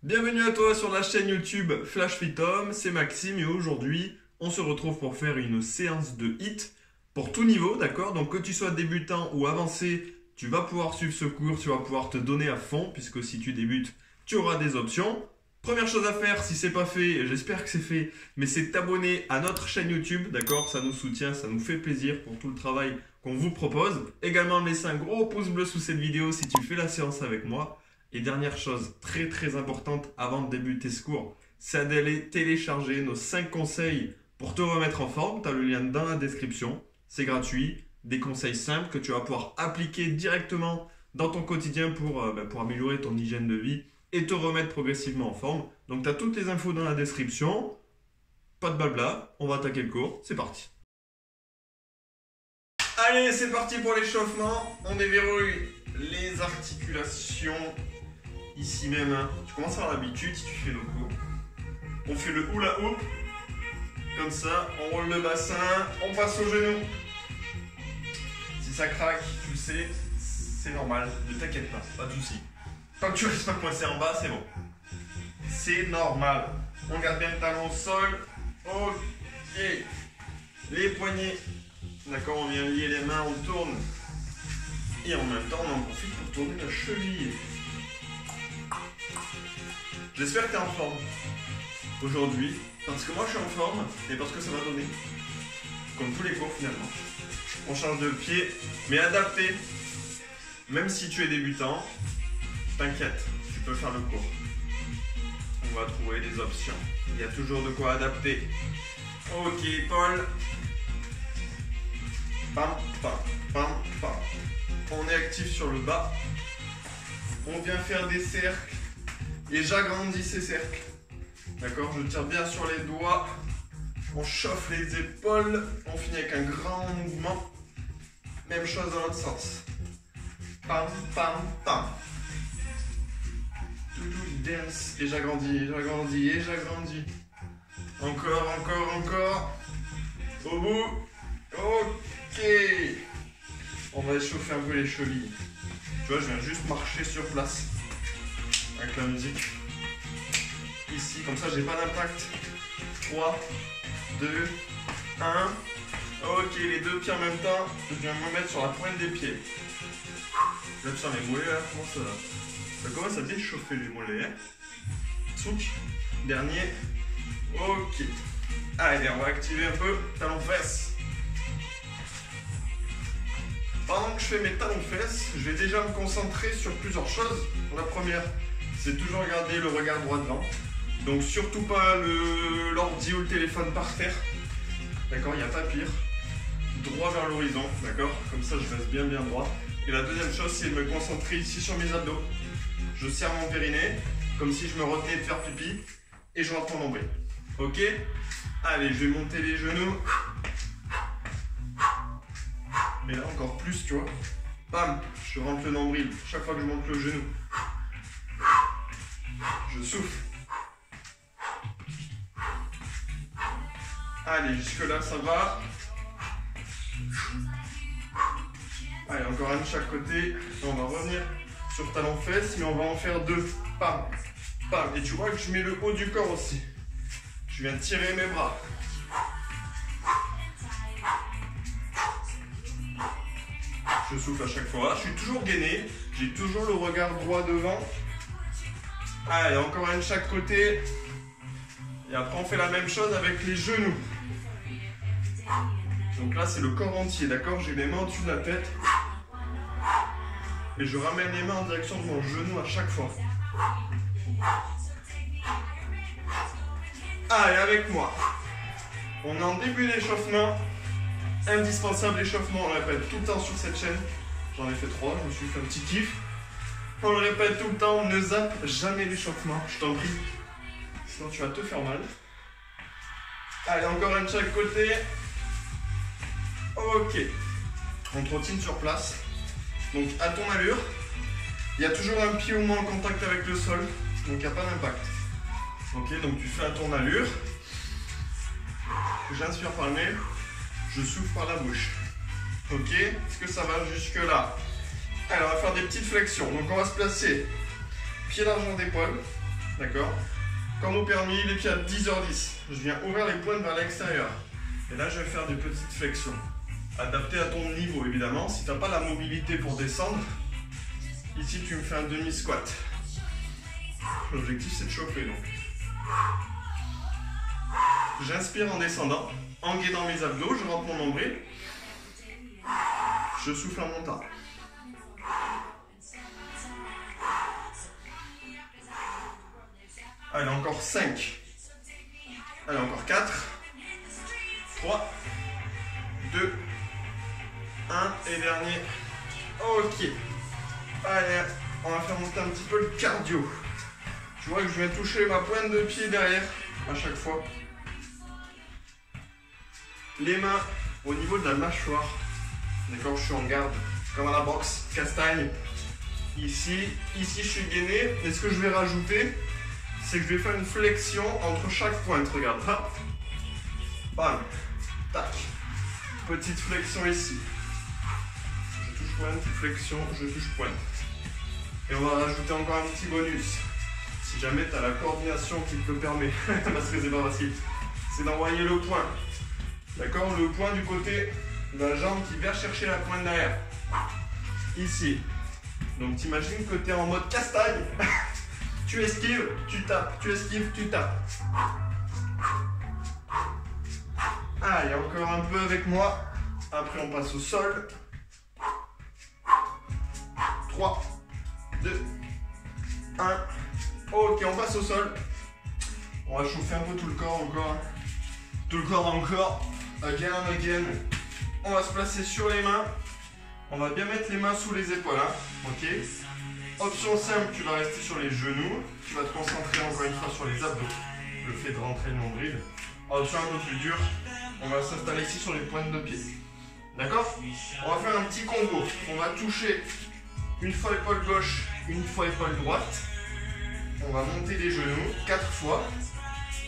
Bienvenue à toi sur la chaîne YouTube Flash Fit Home, c'est Maxime et aujourd'hui on se retrouve pour faire une séance de HIIT pour tout niveau, d'accord? Donc que tu sois débutant ou avancé, tu vas pouvoir suivre ce cours, tu vas pouvoir te donner à fond puisque si tu débutes, tu auras des options. Première chose à faire, si c'est pas fait, j'espère que c'est fait, mais c'est t'abonner à notre chaîne YouTube, d'accord? Ça nous soutient, ça nous fait plaisir pour tout le travail qu'on vous propose. Également, laissez un gros pouce bleu sous cette vidéo si tu fais la séance avec moi. Et dernière chose très importante avant de débuter ce cours, c'est d'aller télécharger nos 5 conseils pour te remettre en forme. Tu as le lien dans la description, c'est gratuit. Des conseils simples que tu vas pouvoir appliquer directement dans ton quotidien pour améliorer ton hygiène de vie et te remettre progressivement en forme. Donc tu as toutes les infos dans la description. Pas de blabla, on va attaquer le cours, c'est parti. Allez, c'est parti pour l'échauffement. On déverrouille les articulations. Ici même, hein. Tu commences à avoir l'habitude si tu fais le coup. On fait le hula hoop. Comme ça, on roule le bassin, on passe au genou. Si ça craque, tu le sais, c'est normal. Ne t'inquiète pas de soucis. Tant que tu restes pas coincé en bas, c'est bon. C'est normal. On garde bien le talon au sol. Ok. Les poignets. D'accord, on vient lier les mains, on tourne. Et en même temps, on en profite pour tourner la cheville. J'espère que tu es en forme aujourd'hui, parce que moi je suis en forme et parce que ça va donner. Comme tous les cours finalement. On change de pied, mais adapté. Même si tu es débutant, t'inquiète, tu peux faire le cours. On va trouver des options. Il y a toujours de quoi adapter. Ok, Paul. Pam, pam, pam, pam. On est actif sur le bas. On vient faire des cercles. Et j'agrandis ces cercles. D'accord? Je tire bien sur les doigts. On chauffe les épaules. On finit avec un grand mouvement. Même chose dans l'autre sens. Pam, pam, pam. Dance. Et j'agrandis, j'agrandis, et j'agrandis. Encore, encore, encore. Au bout. Ok. On va échauffer un peu les chevilles. Tu vois, je viens juste marcher sur place. Avec la musique. Ici, comme ça, j'ai pas d'impact. 3, 2, 1. Ok, les deux pieds en même temps. Je viens me mettre sur la pointe des pieds. Là, sur les mollets, là, comment ça va? Ça commence à déchauffer les mollets. Hein. Souk. Dernier. Ok. Allez, on va activer un peu talons-fesses. Pendant que je fais mes talons-fesses, je vais déjà me concentrer sur plusieurs choses. La première, c'est toujours garder le regard droit devant. Donc surtout pas l'ordi ou le téléphone par terre. D'accord, il n'y a pas pire. Droit vers l'horizon, d'accord? Comme ça je reste bien droit. Et la deuxième chose, c'est de me concentrer ici sur mes abdos. Je serre mon périnée, comme si je me retenais de faire pipi. Et je rentre mon nombril. Ok? Allez, je vais monter les genoux. Mais là encore plus, tu vois. Bam, je rentre le nombril. Chaque fois que je monte le genou. Je souffle. Allez, jusque là ça va. Allez, encore un de chaque côté. On va revenir sur talons-fesses, mais on va en faire deux. Pam, pam. Et tu vois que je mets le haut du corps aussi. Je viens tirer mes bras. Je souffle à chaque fois. Je suis toujours gainé. J'ai toujours le regard droit devant. Allez, encore un de chaque côté. Et après, on fait la même chose avec les genoux. Donc là, c'est le corps entier, d'accord? J'ai les mains au-dessus de la tête. Et je ramène les mains en direction de mon genou à chaque fois. Allez, avec moi. On est en début d'échauffement. Indispensable échauffement, on le répète tout le temps sur cette chaîne. J'en ai fait 3, je me suis fait un petit kiff. On le répète tout le temps, ne zappe jamais l'échauffement, je t'en prie. Sinon tu vas te faire mal. Allez, encore un de chaque côté. Ok. On trottine sur place. Donc à ton allure. Il y a toujours un pied au moins en contact avec le sol. Donc il n'y a pas d'impact. Ok, donc tu fais à ton allure. J'inspire par le nez. Je souffle par la bouche. Ok, est-ce que ça va jusque là? Alors on va faire des petites flexions. Donc on va se placer pied largeur d'épaule. d'accord? Comme au permis, les pieds à 10h10. Je viens ouvrir les pointes vers l'extérieur. Et là, je vais faire des petites flexions. Adapté à ton niveau, évidemment. Si tu n'as pas la mobilité pour descendre, ici, tu me fais un demi-squat. L'objectif, c'est de chauffer, donc. J'inspire en descendant, en gainant mes abdos, je rentre mon nombril. Je souffle en montant. Allez, encore 5. Allez, encore 4. 3. 2. 1. Et dernier. Ok. Allez, on va faire monter un petit peu le cardio. Tu vois que je vais toucher ma pointe de pied derrière à chaque fois. Les mains au niveau de la mâchoire. D'accord, je suis en garde, comme à la boxe, castagne. Ici, je suis gainé. Et ce que je vais rajouter, c'est que je vais faire une flexion entre chaque pointe. Regarde, hop, bam, tac. Petite flexion ici. Je touche pointe, flexion, je touche pointe. Et on va rajouter encore un petit bonus. Si jamais tu as la coordination qui te le permet, parce que c'est pas facile, c'est d'envoyer le poing. D'accord, le poing du côté de la jambe qui vient chercher la pointe derrière. Ici. Donc t'imagines que tu es en mode castagne. Tu esquives, tu tapes, tu esquives, tu tapes. Allez, encore un peu avec moi. Après on passe au sol. 3, 2, 1. Ok, on passe au sol. On va chauffer un peu tout le corps encore. Tout le corps encore. Again and again. On va se placer sur les mains. On va bien mettre les mains sous les épaules. Hein. Ok. Option simple, tu vas rester sur les genoux. Tu vas te concentrer encore une fois sur les abdos. Le fait de rentrer le nombril. Option un peu plus dure. On va s'installer ici sur les pointes de pied. D'accord? On va faire un petit combo. On va toucher une fois épaule gauche, une fois épaule droite. On va monter les genoux 4 fois.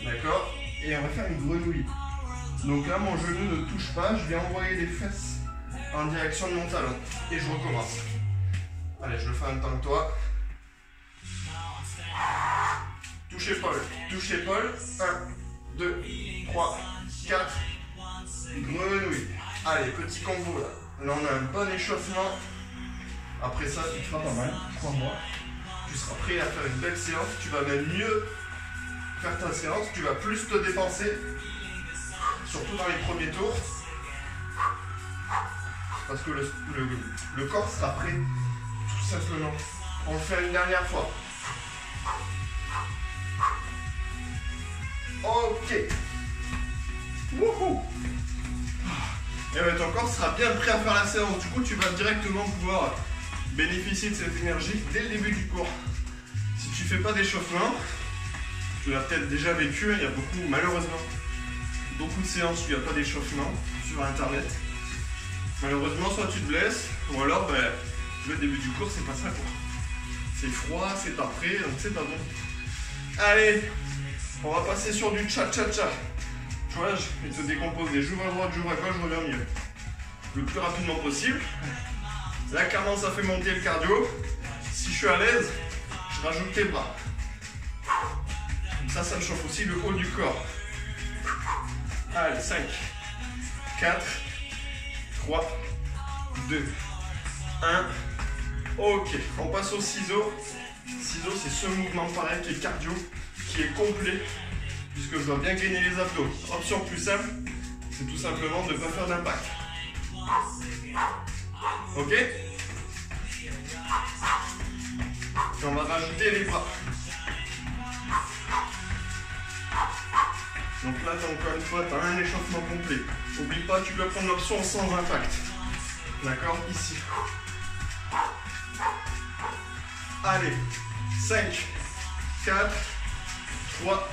D'accord? Et on va faire une grenouille. Donc là, mon genou ne touche pas. Je vais envoyer les fesses en direction de mon talon. Et je recommence. Allez, je le fais en même temps que toi. Touche épaule. Touche épaule. 1, 2, 3, 4. Grenouille. Allez, petit combo là. Là, on a un bon échauffement. Après ça, tu te feras pas mal. Crois-moi. Tu seras prêt à faire une belle séance. Tu vas même mieux faire ta séance. Tu vas plus te dépenser. Surtout dans les premiers tours. Parce que le corps sera prêt. Tout simplement. On le fait une dernière fois. Ok. Wouhou. Et ouais, ton corps sera bien prêt à faire la séance. Du coup, tu vas directement pouvoir bénéficier de cette énergie dès le début du cours. Si tu fais pas d'échauffement, tu l'as peut-être déjà vécu. Il y a beaucoup, malheureusement, beaucoup de séances où il n'y a pas d'échauffement sur internet. Malheureusement, soit tu te blesses, ou alors le début du cours, c'est pas ça quoi. C'est froid, c'est pas prêt, donc c'est pas bon. Allez, on va passer sur du cha-cha-cha. Tu vois, je te décompose des jours à droite, jours à gauche, je reviens mieux. Le plus rapidement possible. Là, clairement, ça fait monter le cardio. Si je suis à l'aise, je rajoute les bras. Comme ça me chauffe aussi le haut du corps. Allez, 5, 4, 3, 2, 1. Ok, on passe au ciseau. Ciseau, c'est ce mouvement pareil qui est cardio, qui est complet, puisque je dois bien gainer les abdos. Option plus simple, c'est tout simplement de ne pas faire d'impact. Ok? Et on va rajouter les bras. Donc là, encore une fois, tu as un échauffement complet. N'oublie pas, tu peux prendre l'option sans impact. D'accord? Ici. Allez. 5, 4, 3,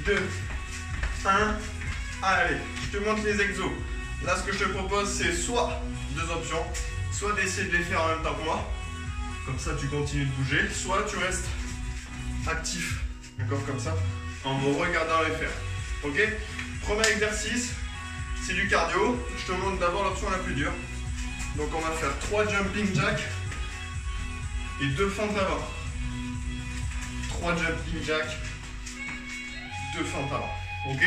2, 1. Allez, je te montre les exos. Là, ce que je te propose, c'est soit deux options. Soit d'essayer de les faire en même temps que moi. Comme ça, tu continues de bouger. Soit tu restes actif. D'accord, comme ça. En me regardant les faire. Ok? Premier exercice, c'est du cardio. Je te montre d'abord l'option la plus dure. Donc on va faire 3 jumping jacks et 2 fentes avant. 3 jumping jacks, 2 fentes avant. Ok?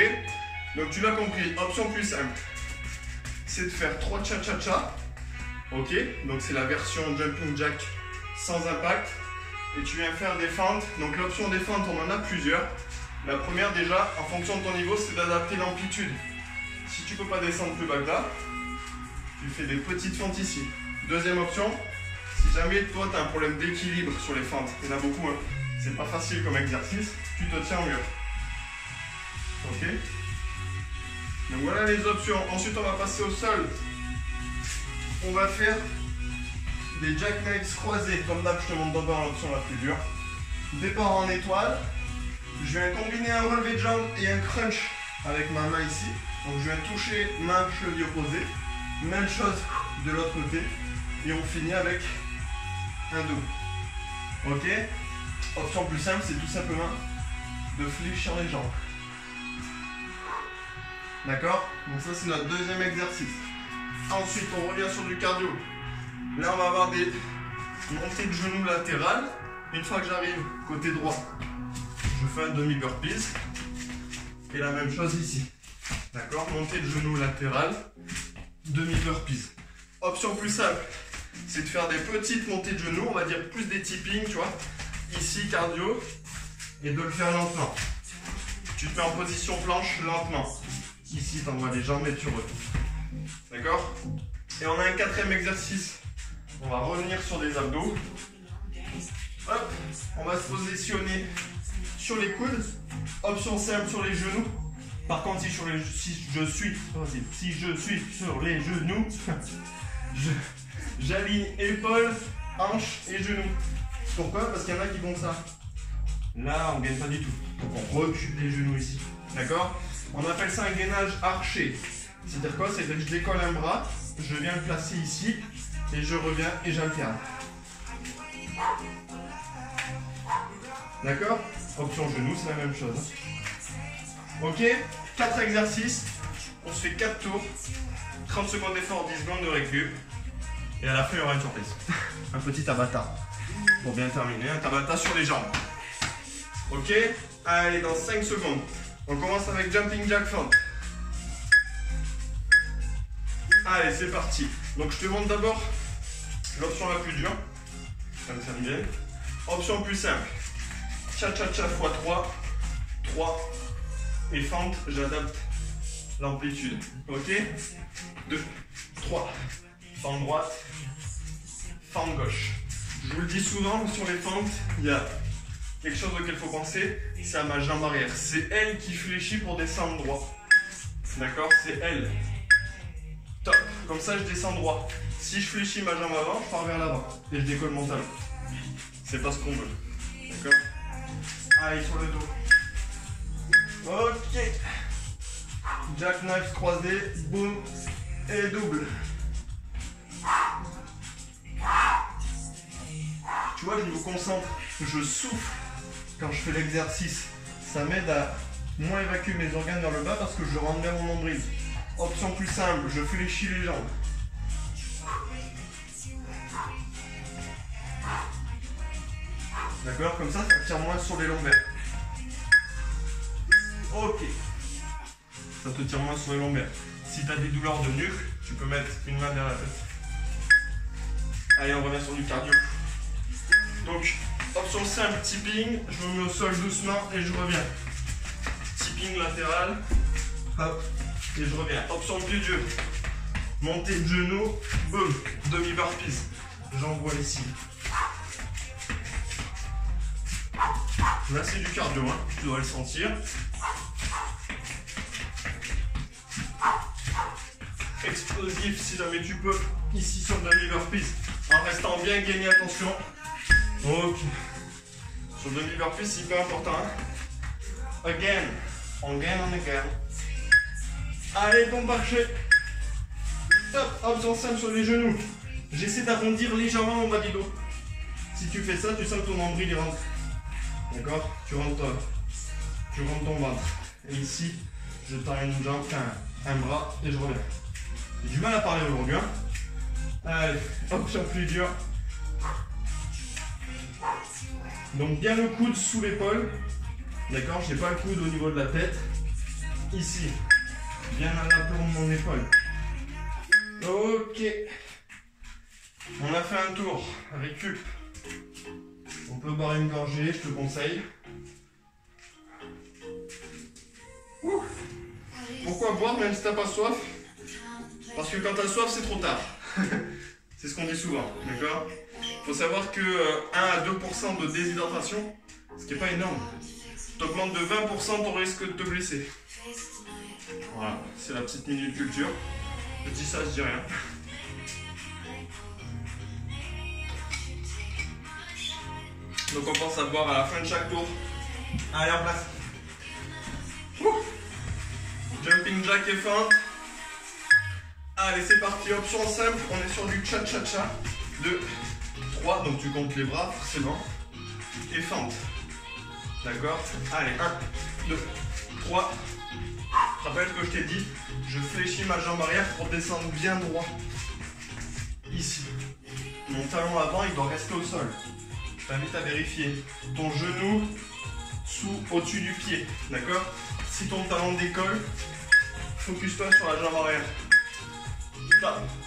Donc tu l'as compris, option plus simple, c'est de faire 3 cha-cha-cha. Ok? Donc c'est la version jumping jack sans impact. Et tu viens faire des fentes. Donc l'option des fentes, on en a plusieurs. La première déjà, en fonction de ton niveau, c'est d'adapter l'amplitude. Si tu ne peux pas descendre plus bas que là, tu fais des petites fentes ici. Deuxième option, si jamais toi tu as un problème d'équilibre sur les fentes, il y en a beaucoup, hein, c'est pas facile comme exercice, tu te tiens au mur. Ok? Donc voilà les options. Ensuite on va passer au sol. On va faire des jackknives croisés. Comme d'hab, je te montre d'abord l'option la plus dure. Départ en étoile. Je viens combiner un relevé de jambe et un crunch avec ma main ici. Donc je viens toucher main cheville opposée. Même chose de l'autre côté. Et on finit avec un double. Ok? Option plus simple, c'est tout simplement de fléchir les jambes. D'accord? Donc ça c'est notre deuxième exercice. Ensuite on revient sur du cardio. Là on va avoir des montées de genoux latérales. Une fois que j'arrive côté droit, je fais un demi burpees. Et la même chose ici. D'accord? Montée de genoux latérales, demi burpees. Option plus simple, c'est de faire des petites montées de genoux, on va dire plus des tipping, tu vois. Ici cardio. Et de le faire lentement. Tu te mets en position planche lentement. Ici, tu envoies les jambes et tu retournes. D'accord? Et on a un quatrième exercice. On va revenir sur des abdos. Hop, on va se positionner sur les coudes. Option simple sur les genoux. Par contre, si je suis sur les genoux, j'aligne épaules, hanches et genoux. Pourquoi? Parce qu'il y en a qui font ça. Là, on ne gagne pas du tout. Donc on recule les genoux ici. D'accord? On appelle ça un gainage arché. C'est-à-dire quoi? C'est-à-dire que je décolle un bras, je viens le placer ici, et je reviens et j'alterne. D'accord? Option genou, c'est la même chose. Ok? 4 exercices. On se fait 4 tours. 30 secondes d'effort, 10 secondes de récup. Et à la fin, il y aura une surprise. Un petit tabata. Pour bien terminer, un tabata sur les jambes. Ok? Allez, dans 5 secondes. On commence avec jumping jack fente. Allez, c'est parti. Donc je te montre d'abord l'option la plus dure. Ça me sert bien. Option plus simple. Cha-cha-cha x 3. 3. Et fente, j'adapte l'amplitude. Ok? 2, 3. Fente droite. Fente gauche. Je vous le dis souvent, sur les fentes, il y a quelque chose auquel il faut penser, c'est à ma jambe arrière. C'est elle qui fléchit pour descendre droit. D'accord? C'est elle. Top. Comme ça, je descends droit. Si je fléchis ma jambe avant, je pars vers l'avant. Et je décolle mon talon. C'est pas ce qu'on veut. D'accord? Allez, sur le dos. Ok. Jackknife croisé. Boum. Et double. Tu vois, je me concentre. Je souffle quand je fais l'exercice. Ça m'aide à moins évacuer mes organes vers le bas parce que je rentre bien mon nombril. Option plus simple, je fléchis les jambes. D'accord? Comme ça tire moins sur les lombaires. Ok. Ça te tire moins sur les lombaires. Si tu as des douleurs de nuque, tu peux mettre une main derrière la tête. Allez, on revient sur du cardio. Donc, option simple, tipping. Je me mets au sol doucement et je reviens. Tipping latéral. Hop. Et je reviens. Option plus dur. Montée de genoux. Boum. Demi burpees. J'envoie ici. Là, c'est du cardio. Hein. Tu dois le sentir. Explosif si jamais tu peux. Ici sur demi burpees. En restant bien gainé, attention. Ok. Sur demi burpees, c'est hyper important. Hein. Again. On gain, on again. Allez, pompe marché. Top. Option simple sur les genoux. J'essaie d'arrondir légèrement mon bas du dos. Si tu fais ça, tu sens que ton nombril il rentre. D'accord? Tu rentres ton ventre. Et ici, je tends une jambe, un bras et je reviens. J'ai du mal à parler aujourd'hui. Hein. Allez, option plus dure. Donc bien le coude sous l'épaule. D'accord, je n'ai pas le coude au niveau de la tête. Ici, bien à l'aplomb de mon épaule. Ok. On a fait un tour. Récup. On peut boire une gorgée, je te conseille. Ouh. Pourquoi boire même si t'as pas soif? Parce que quand t'as soif, c'est trop tard. C'est ce qu'on dit souvent, d'accord? Il faut savoir que 1 à 2% de déshydratation, ce qui n'est pas énorme, t'augmente de 20% ton risque de te blesser. Voilà, c'est la petite minute culture. Je dis ça, je dis rien. Donc on pense à boire à la fin de chaque tour. Allez, en place. Ouh. Jumping jack et feinte. Allez, c'est parti, option simple, on est sur du cha-cha-cha. 2, 3, donc tu comptes les bras forcément. Et feinte. D'accord? Allez, 1, 2, 3. Rappelle ce que je t'ai dit, je fléchis ma jambe arrière pour descendre bien droit. Ici. Mon talon avant, il doit rester au sol. Je t'invite à vérifier ton genou au-dessus du pied. D'accord? Si ton talon décolle, focus-toi sur la jambe arrière.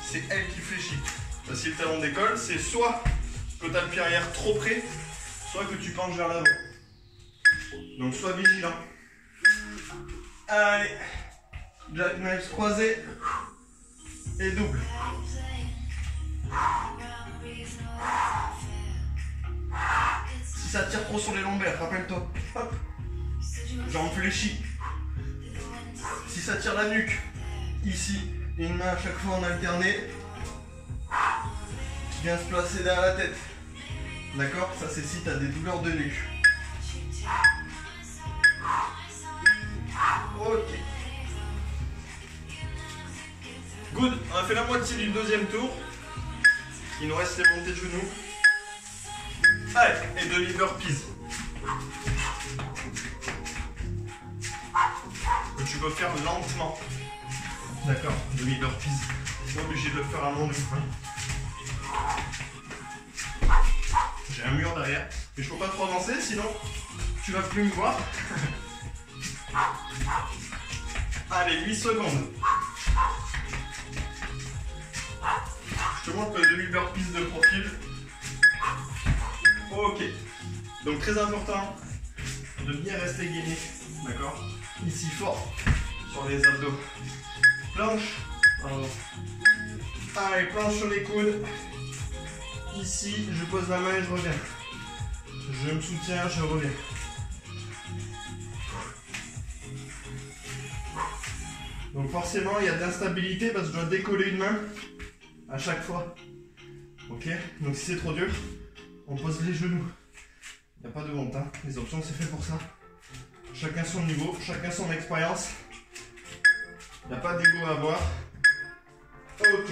C'est elle qui fléchit. Si le talon décolle, c'est soit que tu as le pied arrière trop près, soit que tu penches vers l'avant. Donc sois vigilant. Allez, jackknife croisé et double. Si ça tire trop sur les lombaires, rappelle-toi. Hop, jambe fléchie. Si ça tire la nuque, ici, une main à chaque fois en alterné, qui vient se placer derrière la tête. D'accord? Ça c'est si tu as des douleurs de nuque. Ok. Good. On a fait la moitié du deuxième tour. Il nous reste les montées de genoux. Allez, et demi-burpees. Que tu peux faire lentement. D'accord, demi-burpees. Tu n'es pas obligé de le faire à long rythme. J'ai un mur derrière. Mais je ne peux pas trop avancer, sinon tu vas plus me voir. Allez, 8 secondes. Je te montre le demi-burpees de profil. Ok. Donc très important de bien rester gainé. D'accord? Ici fort sur les abdos. Planche. Allez, planche sur les coudes. Ici, je pose la main et je reviens. Je me soutiens, je reviens. Donc forcément, il y a de l'instabilité parce que je dois décoller une main à chaque fois. Ok? Donc si c'est trop dur, on pose les genoux. Il n'y a pas de honte, hein. Les options, c'est fait pour ça. Chacun son niveau, chacun son expérience. Il n'y a pas d'ego à avoir. Ok.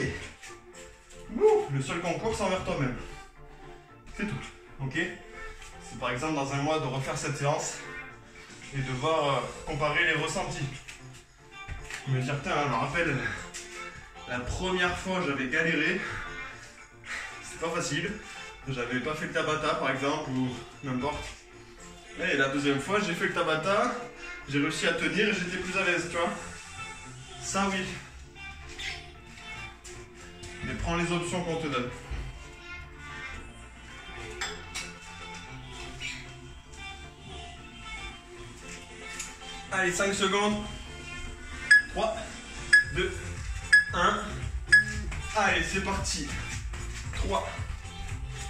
Le seul concours, c'est envers toi-même. C'est tout. Ok? C'est par exemple dans un mois de refaire cette séance et de voir comparer les ressentis. Me dire, putain, je me rappelle, la première fois j'avais galéré. C'est pas facile. J'avais pas fait le Tabata par exemple, ou n'importe. Et la deuxième fois, j'ai fait le Tabata, j'ai réussi à tenir et j'étais plus à l'aise, tu vois. Ça, oui. Mais prends les options qu'on te donne. Allez, 5 secondes. 3, 2, 1. Allez, c'est parti. 3.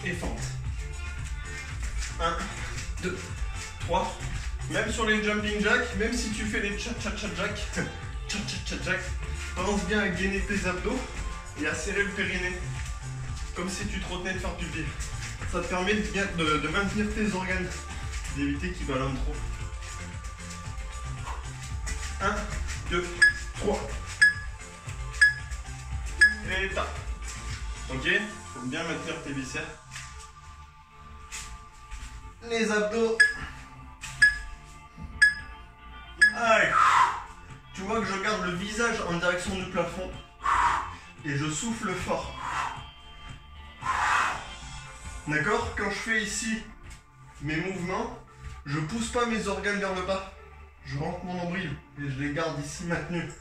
Et fente. 1, 2, 3. Même sur les jumping jacks, même si tu fais les cha-cha-cha jack, pense bien à gainer tes abdos et à serrer le périnée. Comme si tu te retenais de faire pipi. Ça te permet de maintenir tes organes, d'éviter qu'ils ballonnent trop. 1, 2, 3. Et tape. Ok? Faut bien maintenir tes viscères. Les abdos. Allez. Tu vois que je garde le visage en direction du plafond. Et je souffle fort. D'accord? Quand je fais ici mes mouvements, je pousse pas mes organes vers le bas. Je rentre mon nombril et je les garde ici maintenus.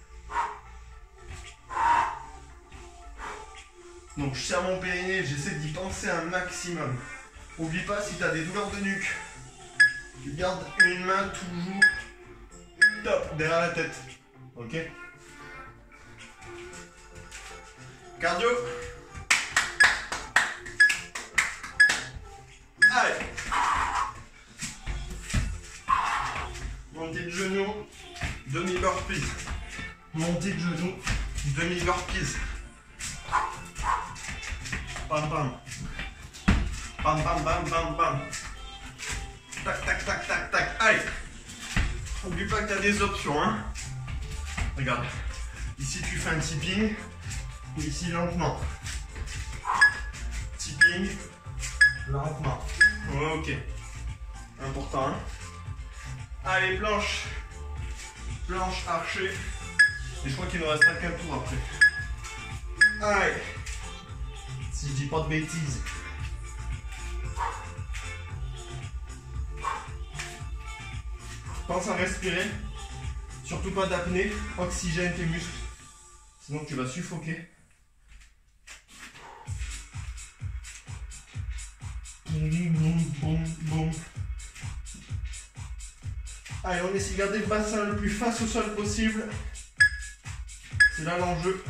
Donc je serre mon périnée, j'essaie d'y penser un maximum. Oublie pas, si tu as des douleurs de nuque, tu gardes une main toujours top derrière la tête. Ok? Cardio. Allez. Montée de genoux, demi-burpees. Montée de genoux, demi-burpees. Bam bam. Bam bam bam bam bam. Tac tac tac tac tac. Allez. N'oublie pas que tu as des options. Hein. Regarde. Ici tu fais un tipping. Ici lentement. Tipping. Lentement. Ok. Important. Hein. Allez, planche. Planche archée. Et je crois qu'il ne restera qu'un tour après. Allez. Si je dis pas de bêtises. Pense à respirer. Surtout pas d'apnée. Oxygène tes muscles. Sinon tu vas suffoquer. Boum, boum, boum, boum. Allez, on essaie de garder le bassin le plus face au sol possible. C'est là l'enjeu.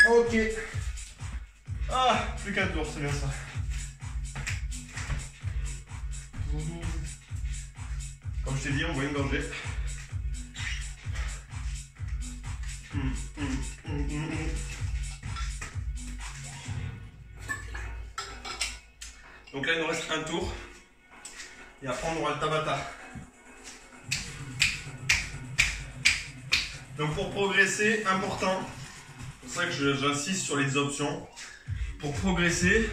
Ok. Ah, plus qu'un tour, c'est bien ça. Comme je t'ai dit, on voit une gorgée. Donc là, il nous reste un tour. Et après, on aura le Tabata. Donc pour progresser, important, c'est pour ça que j'insiste sur les options. Pour progresser,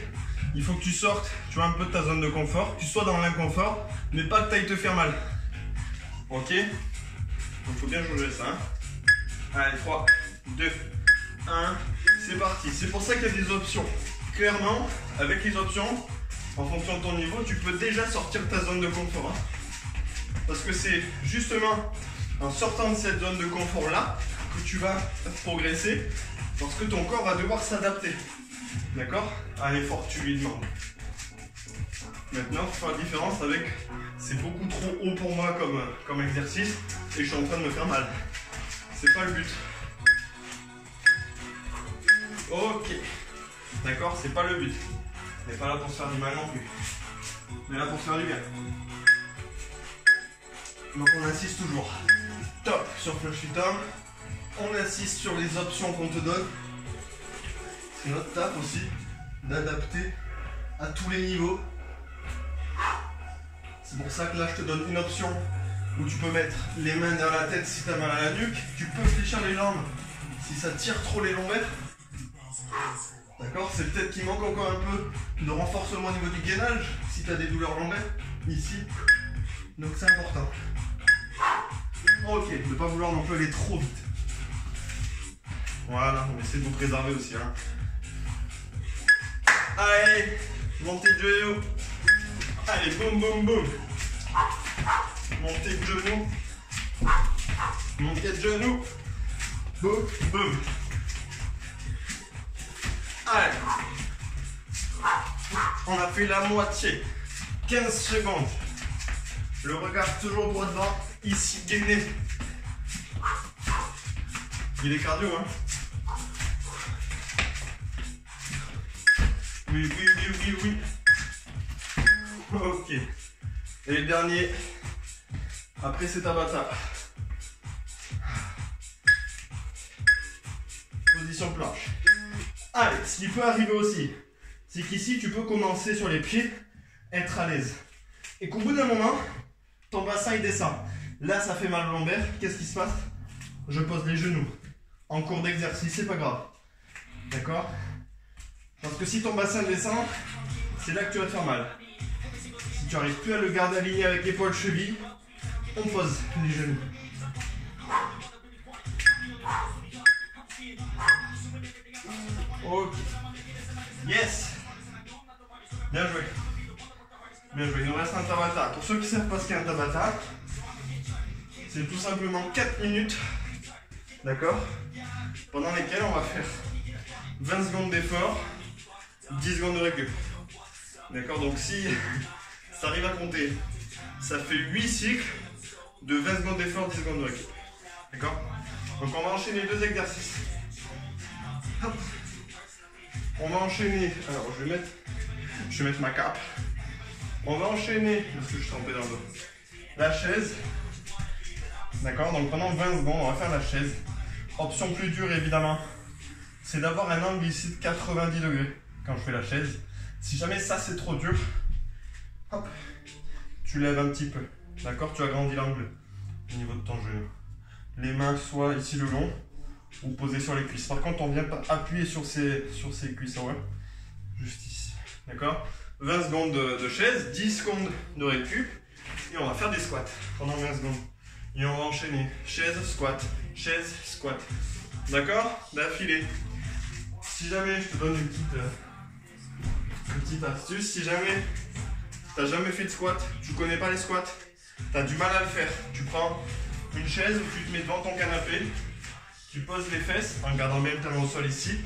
il faut que tu sortes, tu vois, un peu de ta zone de confort, que tu sois dans l'inconfort, mais pas que tu ailles te faire mal. Ok? Donc il faut bien jauger ça. Hein. Allez, 3, 2, 1, c'est parti. C'est pour ça qu'il y a des options. Clairement, avec les options, en fonction de ton niveau, tu peux déjà sortir de ta zone de confort. Hein. Parce que c'est justement en sortant de cette zone de confort là que tu vas progresser parce que ton corps va devoir s'adapter. D'accord? À l'effort que tu lui demandes. Maintenant, il faut faire la différence avec c'est beaucoup trop haut pour moi comme exercice et je suis en train de me faire mal. C'est pas le but. Ok. D'accord? C'est pas le but. On n'est pas là pour se faire du mal non plus. On est là pour se faire du bien. Donc on insiste toujours. Top sur Flush Fit Home. On insiste sur les options qu'on te donne. C'est notre taf aussi d'adapter à tous les niveaux. C'est pour ça que là je te donne une option où tu peux mettre les mains derrière la tête si tu as mal à la nuque. Tu peux fléchir les jambes si ça tire trop les lombaires. D'accord? C'est peut-être qu'il manque encore un peu de renforcement au niveau du gainage si tu as des douleurs lombaires ici. Donc c'est important. Ok, ne pas vouloir non plus aller trop vite. Voilà, on essaie de vous préserver aussi. Hein. Allez, montée de genoux. Allez, boum, boum, boum. Montée de genoux. Montée de genoux. Boum, boum. Allez. On a fait la moitié. 15 secondes. Le regard toujours droit devant. Ici, gainé. Il est cardio, hein. Oui, oui, oui, oui, oui. Ok. Et le dernier. Après, c'est Tabata. Position planche. Allez, ce qui peut arriver aussi, c'est qu'ici, tu peux commencer sur les pieds, être à l'aise. Et qu'au bout d'un moment, ton bassin il descend. Là, ça fait mal au lombaire. Qu'est-ce qui se passe? Je pose les genoux. En cours d'exercice, c'est pas grave. D'accord? Parce que si ton bassin descend, c'est là que tu vas te faire mal. Si tu n'arrives plus à le garder aligné avec l'épaule cheville, on pose les genoux. Ok. Yes. Bien joué. Bien joué, il nous reste un Tabata. Pour ceux qui ne savent pas ce qu'est un Tabata, c'est tout simplement 4 minutes, d'accord, pendant lesquelles on va faire 20 secondes d'effort, 10 secondes de récup. D'accord, donc si ça arrive à compter, ça fait 8 cycles de 20 secondes d'effort, 10 secondes de récup. D'accord? Donc on va enchaîner 2 exercices. Hop. On va enchaîner, alors je vais mettre ma cape. On va enchaîner, parce que je suis trempé dans le dos, la chaise. D'accord, donc pendant 20 secondes, on va faire la chaise. Option plus dure évidemment, c'est d'avoir un angle ici de 90 degrés quand je fais la chaise. Si jamais ça c'est trop dur, hop, tu lèves un petit peu. D'accord, tu agrandis l'angle au niveau de ton genou. Les mains soit ici le long ou posées sur les cuisses. Par contre, on vient appuyer sur ces cuisses en haut, juste ici. D'accord, 20 secondes de chaise, 10 secondes de récup et on va faire des squats pendant 20 secondes. Et on va enchaîner chaise, squat, chaise, squat. D'accord, d'affilée. Si jamais je te donne une petite astuce, si jamais tu n'as jamais fait de squat, tu ne connais pas les squats, tu as du mal à le faire, tu prends une chaise ou tu te mets devant ton canapé, tu poses les fesses en gardant bien le talon au sol ici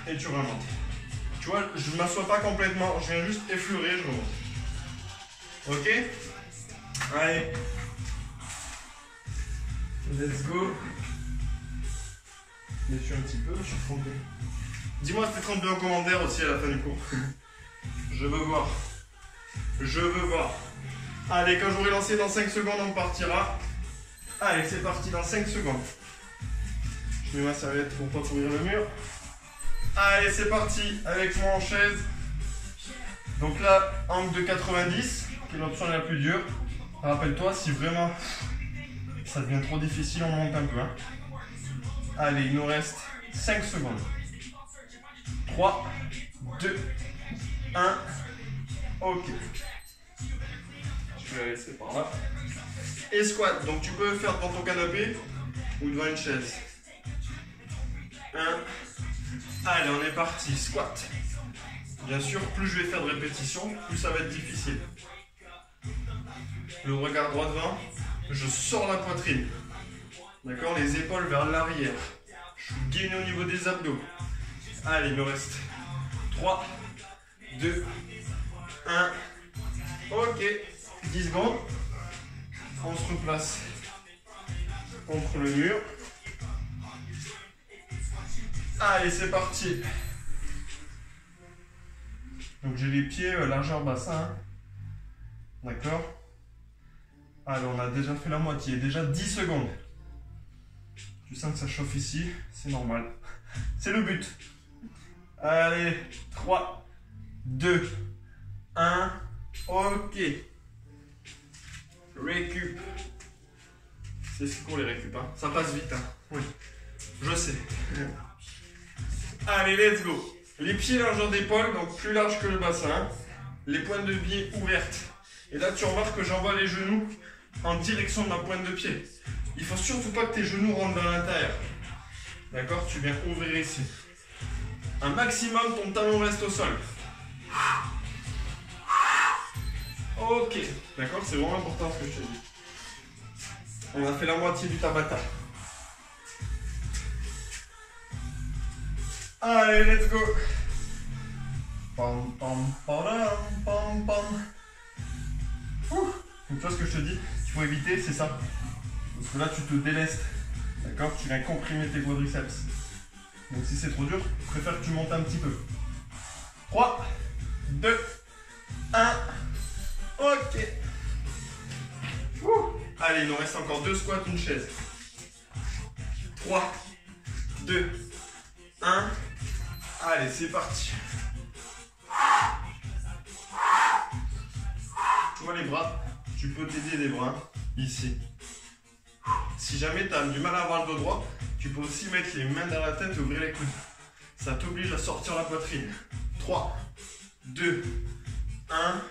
et tu remontes. Tu vois, je ne m'assois pas complètement, je viens juste effleurer, je remonte. Ok? Allez. Let's go. Je suis un petit peu, je suis trempé. Dis-moi si t'es trempé en commentaire aussi à la fin du cours. Je veux voir. Je veux voir. Allez, quand j'aurai lancé dans 5 secondes, on partira. Allez, c'est parti dans 5 secondes. Je mets ma serviette pour pas courir le mur. Allez, c'est parti. Avec moi en chaise. Donc là, angle de 90, qui est l'option la plus dure. Rappelle-toi, si vraiment ça devient trop difficile, on monte un peu. Hein. Allez, il nous reste 5 secondes. 3, 2, 1. Ok. Je vais la laisser par là. Et squat. Donc tu peux faire devant ton canapé ou devant une chaise. 1. Allez, on est parti. Squat. Bien sûr, plus je vais faire de répétitions, plus ça va être difficile. Le regard droit devant. Je sors la poitrine. D'accord, les épaules vers l'arrière. Je suis gainé au niveau des abdos. Allez, il me reste 3, 2, 1. Ok, 10 secondes. On se replace contre le mur. Allez, c'est parti. Donc j'ai les pieds largeur bassin. Hein. D'accord. Allez, on a déjà fait la moitié. Déjà 10 secondes. Tu sens que ça chauffe ici, c'est normal. C'est le but. Allez, 3, 2, 1. Ok. Récup. C'est ce qu'on les récup. Hein. Ça passe vite. Hein. Oui, je sais. Allez, let's go. Les pieds largeur d'épaule, donc plus large que le bassin. Les pointes de pied ouvertes. Et là, tu remarques que j'envoie les genoux en direction de ma pointe de pied. Il ne faut surtout pas que tes genoux rentrent dans l'intérieur. D'accord? Tu viens ouvrir ici. Un maximum, ton talon reste au sol. Ok. D'accord? C'est vraiment important ce que je te dis. On a fait la moitié du Tabata. Allez, let's go. Pam, pam, padam, pam, pam. Donc, tu vois ce que je te dis? Il faut éviter, c'est ça. Parce que là, tu te délestes. D'accord? Tu viens comprimer tes quadriceps. Donc, si c'est trop dur, je préfère que tu montes un petit peu. 3, 2, 1. Ok. Allez, il nous reste encore 2 squats, une chaise. 3, 2, 1. Allez, c'est parti. Tu vois les bras? Tu peux t'aider les bras ici. Si jamais tu as du mal à avoir le dos droit, tu peux aussi mettre les mains dans la tête et ouvrir les coudes. Ça t'oblige à sortir la poitrine. 3, 2, 1.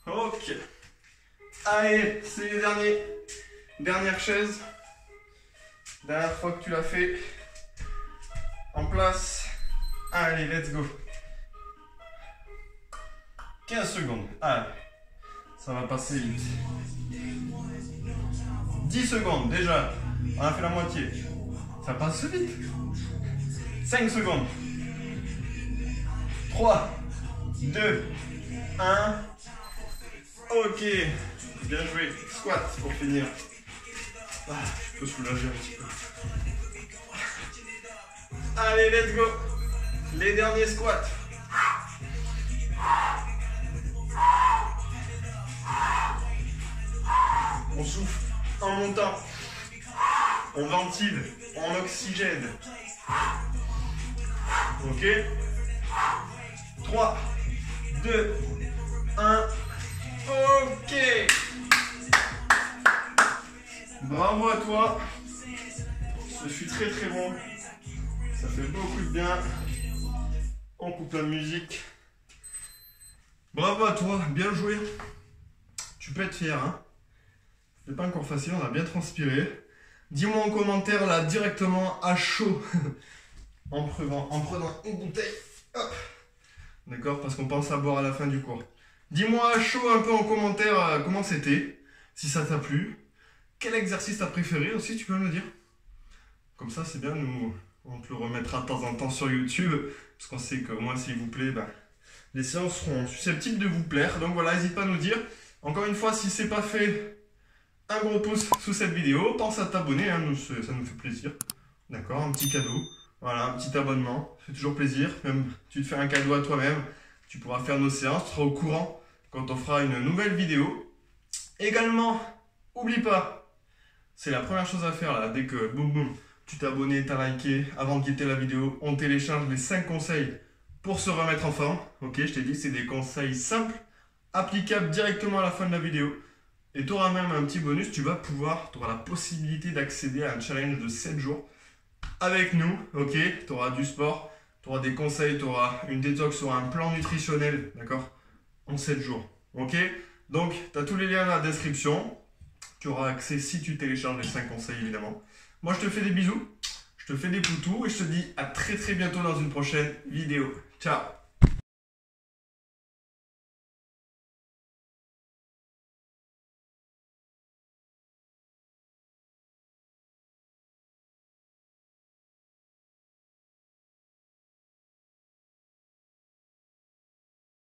Ok. Allez, c'est les derniers. Dernière chaise. Dernière fois que tu l'as fait. En place. Allez, let's go. 15 secondes. Allez. Ça va passer vite. 10 secondes, déjà. On a fait la moitié. Ça passe vite. 5 secondes. 3, 2, 1. Ok. Bien joué. Squat pour finir. Ah, je peux soulager un petit peu. Allez, let's go. Les derniers squats. On souffle en montant. On ventile, on oxygène. Ok. 3, 2, 1. Ok. Bravo à toi. Ce fut très très bon. Ça fait beaucoup de bien. On coupe la musique. Bravo à toi, bien joué. Tu peux être fier, hein. C'est pas encore facile, on a bien transpiré. Dis-moi en commentaire là directement à chaud en prenant une bouteille. D'accord, parce qu'on pense à boire à la fin du cours. Dis-moi à chaud un peu en commentaire comment c'était, si ça t'a plu. Quel exercice t'as préféré aussi, tu peux me le dire. Comme ça c'est bien, on te le remettra de temps en temps sur YouTube. Parce qu'on sait que moi s'il vous plaît, les séances seront susceptibles de vous plaire. Donc voilà, n'hésite pas à nous dire. Encore une fois, si c'est pas fait, un gros pouce sous cette vidéo. Pense à t'abonner, hein, ça nous fait plaisir. D'accord, un petit cadeau. Voilà, un petit abonnement. Ça fait toujours plaisir. Même tu te fais un cadeau à toi-même. Tu pourras faire nos séances. Tu seras au courant quand on fera une nouvelle vidéo. Également, oublie pas, c'est la première chose à faire là. Dès que boum boum, tu t'es abonné, t'as liké, avant de quitter la vidéo, on télécharge les 5 conseils pour se remettre en forme. Ok, je t'ai dit, c'est des conseils simples, applicables directement à la fin de la vidéo. Et tu auras même un petit bonus, tu auras la possibilité d'accéder à un challenge de 7 jours avec nous. Ok, tu auras du sport, tu auras des conseils, tu auras une détox, tu auras un plan nutritionnel, d'accord, en 7 jours. Ok, donc tu as tous les liens dans la description. Tu auras accès si tu télécharges les 5 conseils évidemment. Moi je te fais des bisous, je te fais des poutous et je te dis à très très bientôt dans une prochaine vidéo. Ciao.